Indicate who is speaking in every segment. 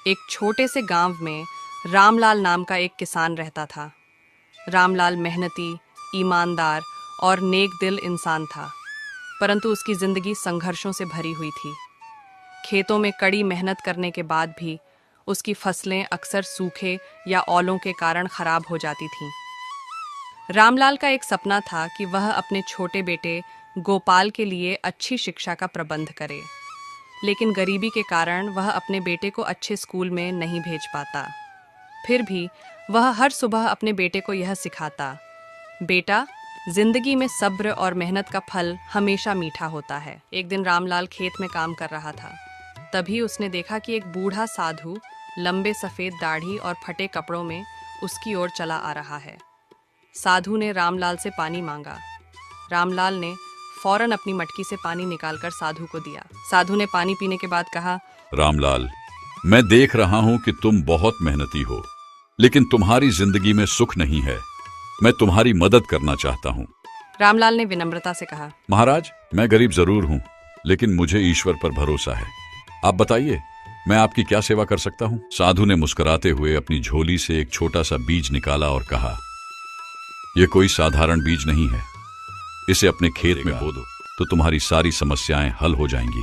Speaker 1: एक छोटे से गांव में रामलाल नाम का एक किसान रहता था। रामलाल मेहनती, ईमानदार और नेक दिल इंसान था, परंतु उसकी जिंदगी संघर्षों से भरी हुई थी। खेतों में कड़ी मेहनत करने के बाद भी उसकी फसलें अक्सर सूखे या ओलों के कारण खराब हो जाती थीं। रामलाल का एक सपना था कि वह अपने छोटे बेटे गोपाल के लिए अच्छी शिक्षा का प्रबंध करे, लेकिन गरीबी के कारण वह अपने बेटे को अच्छे स्कूल में नहीं भेज पाता। फिर भी वह हर सुबह अपने बेटे को यह सिखाता, बेटा, जिंदगी में सब्र और मेहनत का फल हमेशा मीठा होता है। एक दिन रामलाल खेत में काम कर रहा था। तभी उसने देखा कि एक बूढ़ा साधु लंबे सफेद दाढ़ी और फटे कपड़ों में उसकी ओर चला आ रहा है। साधु ने रामलाल से पानी मांगा। रामलाल ने फौरन अपनी मटकी से पानी निकालकर साधु को दिया। साधु ने पानी पीने के बाद कहा,
Speaker 2: रामलाल, मैं देख रहा हूं कि तुम बहुत मेहनती हो, लेकिन तुम्हारी जिंदगी में सुख नहीं है। मैं तुम्हारी मदद करना चाहता हूं।
Speaker 1: रामलाल ने विनम्रता से कहा,
Speaker 2: महाराज, मैं गरीब जरूर हूं, लेकिन मुझे ईश्वर पर भरोसा है। आप बताइए, मैं आपकी क्या सेवा कर सकता हूं? साधु ने मुस्कुराते हुए अपनी झोली से एक छोटा सा बीज निकाला और कहा, यह कोई साधारण बीज नहीं है। इसे अपने खेत में बो दो तो तुम्हारी सारी समस्याएं हल हो जाएंगी।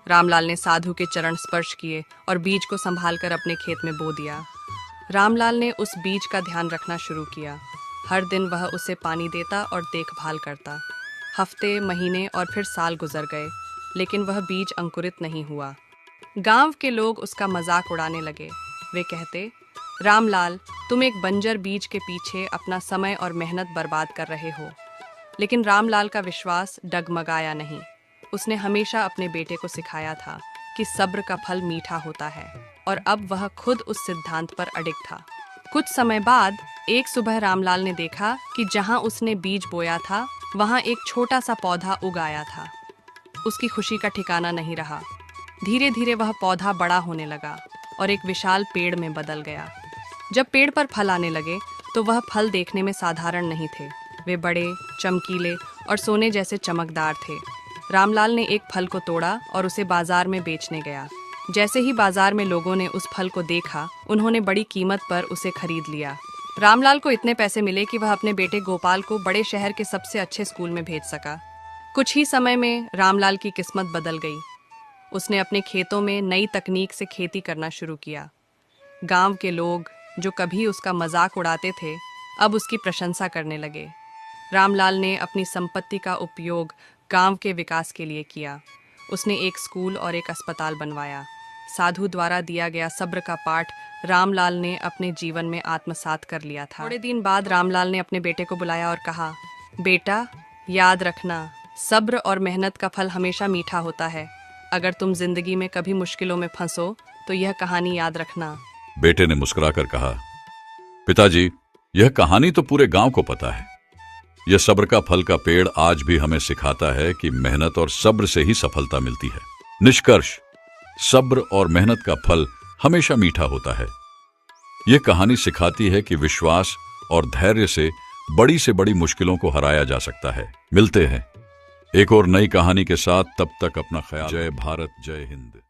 Speaker 1: रामलाल ने साधु के चरण स्पर्श किए और बीज को संभालकर अपने खेत में बो दिया। रामलाल ने उस बीज का ध्यान रखना शुरू किया। हर दिन वह उसे पानी देता और देखभाल करता। हफ्ते, महीने और फिर साल गुजर गए, लेकिन वह बीज अंकुरित नहीं हुआ। गांव के लोग उसका मजाक उड़ाने लगे। वे कहते, रामलाल, तुम एक बंजर बीज के पीछे अपना समय और मेहनत बर्बाद कर रहे हो। लेकिन रामलाल का विश्वास डगमगाया नहीं। उसने हमेशा अपने बेटे को सिखाया था कि सब्र का फल मीठा होता है, और अब वह खुद उस सिद्धांत पर अडिग था। कुछ समय बाद एक सुबह रामलाल ने देखा कि जहां उसने बीज बोया था, वहां एक छोटा सा पौधा उग आया था। उसकी खुशी का ठिकाना नहीं रहा। धीरे धीरे वह पौधा बड़ा होने लगा और एक विशाल पेड़ में बदल गया। जब पेड़ पर फल आने लगे तो वह फल देखने में साधारण नहीं थे। वे बड़े, चमकीले और सोने जैसे चमकदार थे। रामलाल ने एक फल को तोड़ा और उसे बाजार में बेचने गया। जैसे ही बाजार में लोगों ने उस फल को देखा, उन्होंने बड़ी कीमत पर उसे खरीद लिया। रामलाल को इतने पैसे मिले कि वह अपने बेटे गोपाल को बड़े शहर के सबसे अच्छे स्कूल में भेज सका। कुछ ही समय में रामलाल की किस्मत बदल गई। उसने अपने खेतों में नई तकनीक से खेती करना शुरू किया। गांव के लोग, जो कभी उसका मजाक उड़ाते थे, अब उसकी प्रशंसा करने लगे। रामलाल ने अपनी संपत्ति का उपयोग गांव के विकास के लिए किया। उसने एक स्कूल और एक अस्पताल बनवाया। साधु द्वारा दिया गया सब्र का पाठ रामलाल ने अपने जीवन में आत्मसात कर लिया था। थोड़े दिन बाद रामलाल ने अपने बेटे को बुलाया और कहा, बेटा, याद रखना, सब्र और मेहनत का फल हमेशा मीठा होता है। अगर तुम जिंदगी में कभी मुश्किलों में फंसो तो यह कहानी याद रखना।
Speaker 2: बेटे ने मुस्कुराकर कहा, पिताजी, यह कहानी तो पूरे गांव को पता है। यह सब्र का फल का पेड़ आज भी हमें सिखाता है कि मेहनत और सब्र से ही सफलता मिलती है। निष्कर्ष, सब्र और मेहनत का फल हमेशा मीठा होता है। यह कहानी सिखाती है कि विश्वास और धैर्य से बड़ी मुश्किलों को हराया जा सकता है। मिलते हैं एक और नई कहानी के साथ। तब तक अपना ख्याल। जय भारत, जय हिंद।